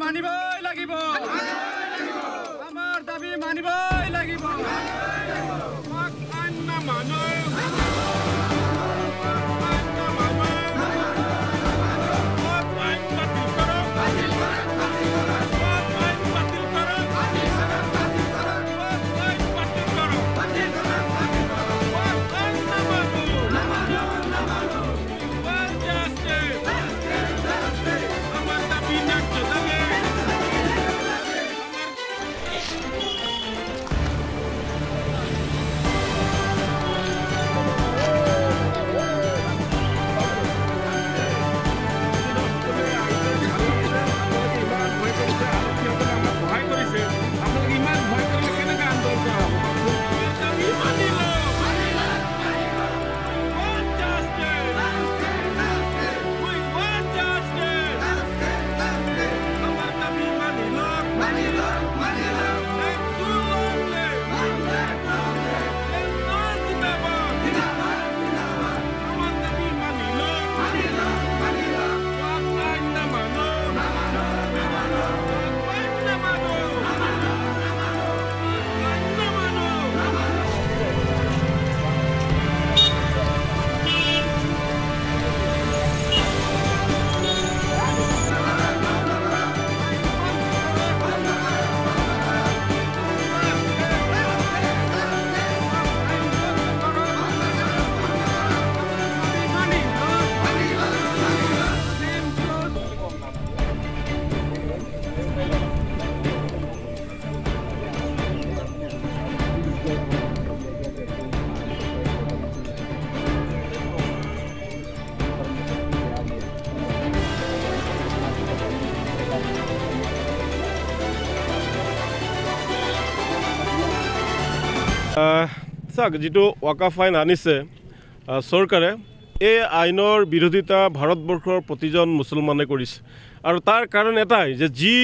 মানিবই লাগিব আমাৰ দাবী মানিবই লাগিব আইন মানো চাওক যেটো ওয়াকাফ আইন আনিছে সরকারে এই আইনৰ বিৰোধিতা ভাৰতবৰ্ষৰ প্ৰতিজন মুছলমানে কৰিছে আৰু তাৰ কাৰণ এটাই যে যি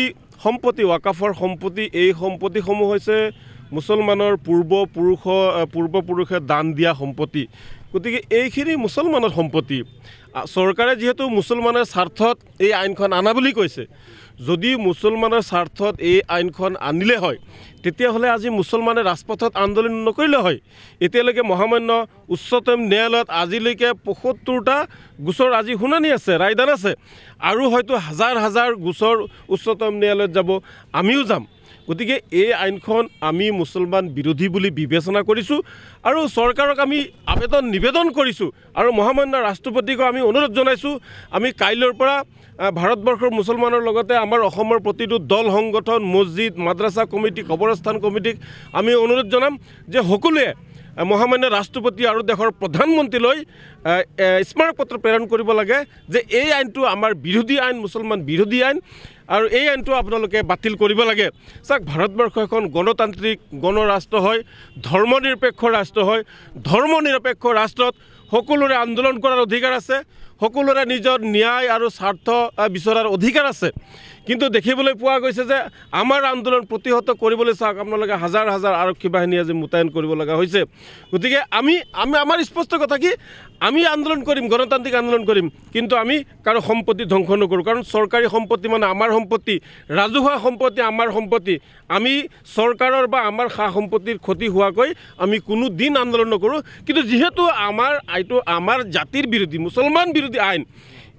সম্পত্তি ওয়াকাফৰ সম্পত্তি এই সম্পত্তিসমূহ হৈছে মুছলমানৰ পূৰ্বপুৰুষে দান দিয়া সম্পত্তি গতিকে এইখিনি মুছলমানৰ সম্পত্তি সৰকাৰে যেহেতু মুছলমানৰ স্বাৰ্থত এই আইনখন আনা বুলি কৈছে যদি মুছলমানৰ স্বাৰ্থত এই আইনখন আনিলে হয় তেতিয়াহ'লে আজি মুছলমানে ৰাজপথত আন্দোলন নকৰিলে হয় এতিয়ালৈকে মহামান্য উচ্চতম ন্যায়ালয়ত আজিলৈকে ৭৫টা গোচৰ আজি শুনানি আছে ৰায়দান আছে আৰু হয়তো হাজাৰ হাজাৰ গোচৰ উচ্চতম ন্যায়ালয়ত যাব আমিও যাম গতিকে এই আইনখন আমি মুছলমান বিৰোধী বুলি বিবেচনা কৰিছোঁ আৰু চৰকাৰক আমি আবেদন নিবেদন কৰিছোঁ আৰু মহামান্য ৰাষ্ট্ৰপতিক আমি অনুৰোধ জনাইছোঁ আমি কাইলৈৰ পৰা ভাৰতবৰ্ষৰ মুছলমানৰ লগতে আমাৰ অসমৰ প্ৰতিটো দল সংগঠন মছজিদ মাদ্ৰাছা কমিটি কবৰস্থান কমিটিক আমি অনুৰোধ জনাম যে সকলোৱে মহামান্য ৰাষ্ট্ৰপতি আৰু দেশৰ প্ৰধানমন্ত্ৰীলৈ স্মাৰক পত্ৰ প্ৰেৰণ কৰিব লাগে যে এই আইনটো আমাৰ বিৰোধী আইন মুছলমান বিৰোধী আইন আৰু এই আইনটো আপোনালোকে বাতিল কৰিব লাগে চাওক ভাৰতবৰ্ষ এখন গণতান্ত্ৰিক গণৰাষ্ট্ৰ হয় ধৰ্মনিৰপেক্ষ ৰাষ্ট্ৰ হয় ধৰ্মনিৰপেক্ষ ৰাষ্ট্ৰত সকলোৰে আন্দোলন কৰাৰ অধিকাৰ আছে সকলোৰে নিজৰ ন্যায় আৰু স্বাৰ্থ বিচৰাৰ অধিকাৰ আছে কিন্তু দেখিবলৈ পোৱা গৈছে যে আমাৰ আন্দোলন প্ৰতিহত কৰিবলৈ চাওক আপোনালোকে হাজাৰ হাজাৰ আৰক্ষী বাহিনী আজি মোতায়েন কৰিব লগা হৈছে গতিকে আমি আমাৰ স্পষ্ট কথা কি আমি আন্দোলন কৰিম গণতান্ত্ৰিক আন্দোলন কৰিম কিন্তু আমি কাৰো সম্পত্তি ধ্বংস নকৰোঁ কাৰণ চৰকাৰী সম্পত্তি মানে আমাৰ সম্পত্তি ৰাজহুৱা সম্পত্তি আমাৰ সম্পত্তি আমি চৰকাৰৰ বা আমাৰ সা সম্পত্তিৰ ক্ষতি হোৱাকৈ আমি কোনো দিন আন্দোলন নকৰোঁ কিন্তু যেহেতু আমাৰ জাতিৰ বিৰোধী মুছলমান বিৰোধী আইন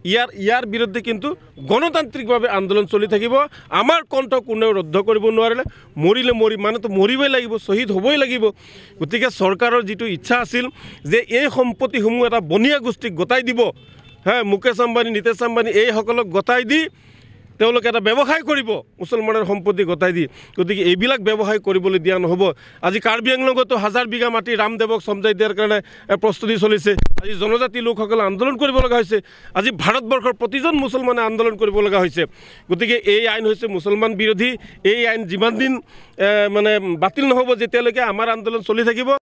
ইয়াৰ বিৰুদ্ধে কিন্তু গণতান্ত্ৰিকভাৱে আন্দোলন চলি থাকিব আমাৰ কণ্ঠ কোনেও ৰদ্ধ কৰিব নোৱাৰিলে মৰিলে মানেতো মৰিবই লাগিব শহীদ হ'বই লাগিব গতিকে চৰকাৰৰ যিটো ইচ্ছা আছিল যে এই সম্পত্তিসমূহ এটা বনিয়া গোষ্ঠীক গতাই দিব মুকেশ আম্বানী নীতেশ আম্বানী এইসকলক গতাই দি তেওঁলোকে এটা ব্যৱসায় কৰিব মুছলমানৰ সম্পত্তি গতাই দি গতিকে এইবিলাক ব্যৱসায় কৰিবলৈ দিয়া নহ'ব আজি কাৰ্বি আংলঙতো হাজাৰ বিঘা মাটি ৰামদেৱক সমজাই দিয়াৰ কাৰণে প্ৰস্তুতি চলিছে আজি জনজাতি লোকসকলে আন্দোলন কৰিব লগা হৈছে আজি ভাৰতবৰ্ষৰ প্ৰতিজন মুছলমানে আন্দোলন কৰিব লগা হৈছে গতিকে এই আইন হৈছে মুছলমান বিৰোধী এই আইন যিমান দিন মানে বাতিল নহ'ব যেতিয়ালৈকে আমাৰ আন্দোলন চলি থাকিব